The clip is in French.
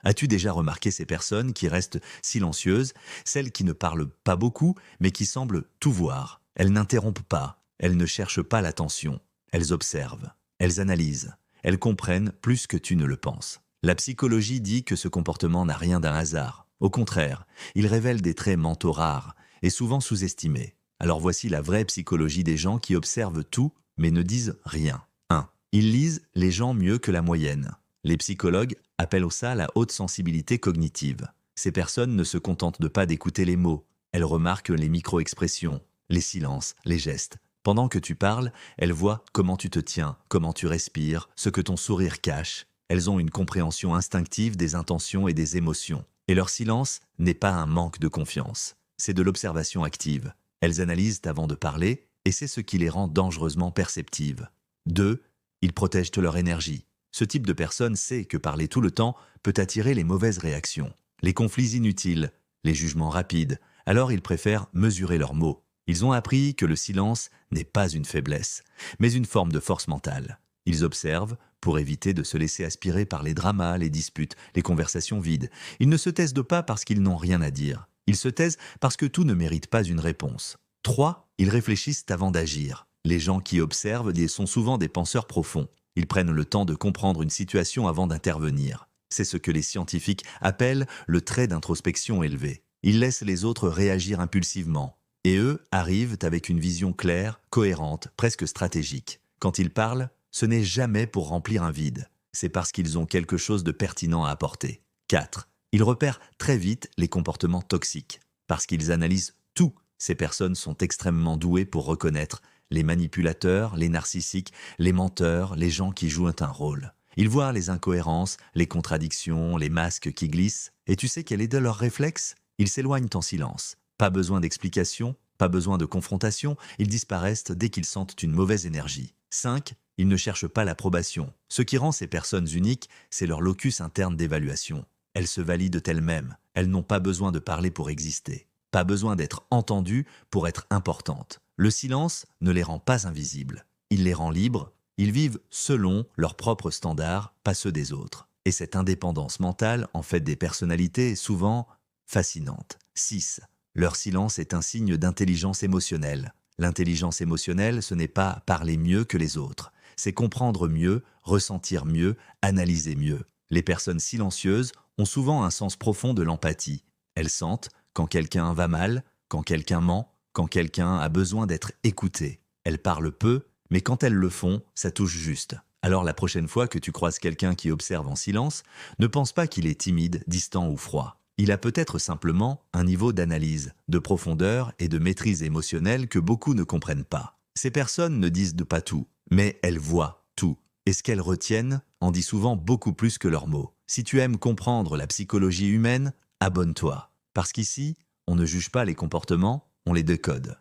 As-tu déjà remarqué ces personnes qui restent silencieuses, celles qui ne parlent pas beaucoup, mais qui semblent tout voir? Elles n'interrompent pas, elles ne cherchent pas l'attention, elles observent, elles analysent, elles comprennent plus que tu ne le penses. La psychologie dit que ce comportement n'a rien d'un hasard. Au contraire, il révèle des traits mentaux rares et souvent sous-estimés. Alors voici la vraie psychologie des gens qui observent tout, mais ne disent rien. 1. Ils lisent les gens mieux que la moyenne. Les psychologues appellent ça la haute sensibilité cognitive. Ces personnes ne se contentent de pas d'écouter les mots, elles remarquent les micro-expressions, les silences, les gestes. Pendant que tu parles, elles voient comment tu te tiens, comment tu respires, ce que ton sourire cache. Elles ont une compréhension instinctive des intentions et des émotions. Et leur silence n'est pas un manque de confiance, c'est de l'observation active. Elles analysent avant de parler, et c'est ce qui les rend dangereusement perceptives. 2. Ils protègent leur énergie. Ce type de personne sait que parler tout le temps peut attirer les mauvaises réactions, les conflits inutiles, les jugements rapides, alors ils préfèrent mesurer leurs mots. Ils ont appris que le silence n'est pas une faiblesse, mais une forme de force mentale. Ils observent pour éviter de se laisser aspirer par les dramas, les disputes, les conversations vides. Ils ne se taisent pas parce qu'ils n'ont rien à dire. Ils se taisent parce que tout ne mérite pas une réponse. 3. Ils réfléchissent avant d'agir. Les gens qui observent sont souvent des penseurs profonds. Ils prennent le temps de comprendre une situation avant d'intervenir. C'est ce que les scientifiques appellent le trait d'introspection élevé. Ils laissent les autres réagir impulsivement. Et eux arrivent avec une vision claire, cohérente, presque stratégique. Quand ils parlent, ce n'est jamais pour remplir un vide. C'est parce qu'ils ont quelque chose de pertinent à apporter. 4. Ils repèrent très vite les comportements toxiques. Parce qu'ils analysent tout, ces personnes sont extrêmement douées pour reconnaître les manipulateurs, les narcissiques, les menteurs, les gens qui jouent un rôle. Ils voient les incohérences, les contradictions, les masques qui glissent. Et tu sais quel est de leur réflexe? Ils s'éloignent en silence. Pas besoin d'explication, pas besoin de confrontation, ils disparaissent dès qu'ils sentent une mauvaise énergie. 5. Ils ne cherchent pas l'approbation. Ce qui rend ces personnes uniques, c'est leur locus interne d'évaluation. Elles se valident elles-mêmes. Elles n'ont pas besoin de parler pour exister. Pas besoin d'être entendues pour être importantes. Le silence ne les rend pas invisibles. Il les rend libres. Ils vivent selon leurs propres standards, pas ceux des autres. Et cette indépendance mentale en fait des personnalités souvent fascinantes. 6. Leur silence est un signe d'intelligence émotionnelle. L'intelligence émotionnelle, ce n'est pas parler mieux que les autres. C'est comprendre mieux, ressentir mieux, analyser mieux. Les personnes silencieuses ont souvent un sens profond de l'empathie. Elles sentent quand quelqu'un va mal, quand quelqu'un ment, quand quelqu'un a besoin d'être écouté. Elles parlent peu, mais quand elles le font, ça touche juste. Alors la prochaine fois que tu croises quelqu'un qui observe en silence, ne pense pas qu'il est timide, distant ou froid. Il a peut-être simplement un niveau d'analyse, de profondeur et de maîtrise émotionnelle que beaucoup ne comprennent pas. Ces personnes ne disent pas tout, mais elles voient tout. Et ce qu'elles retiennent en dit souvent beaucoup plus que leurs mots. Si tu aimes comprendre la psychologie humaine, abonne-toi. Parce qu'ici, on ne juge pas les comportements, on les décode.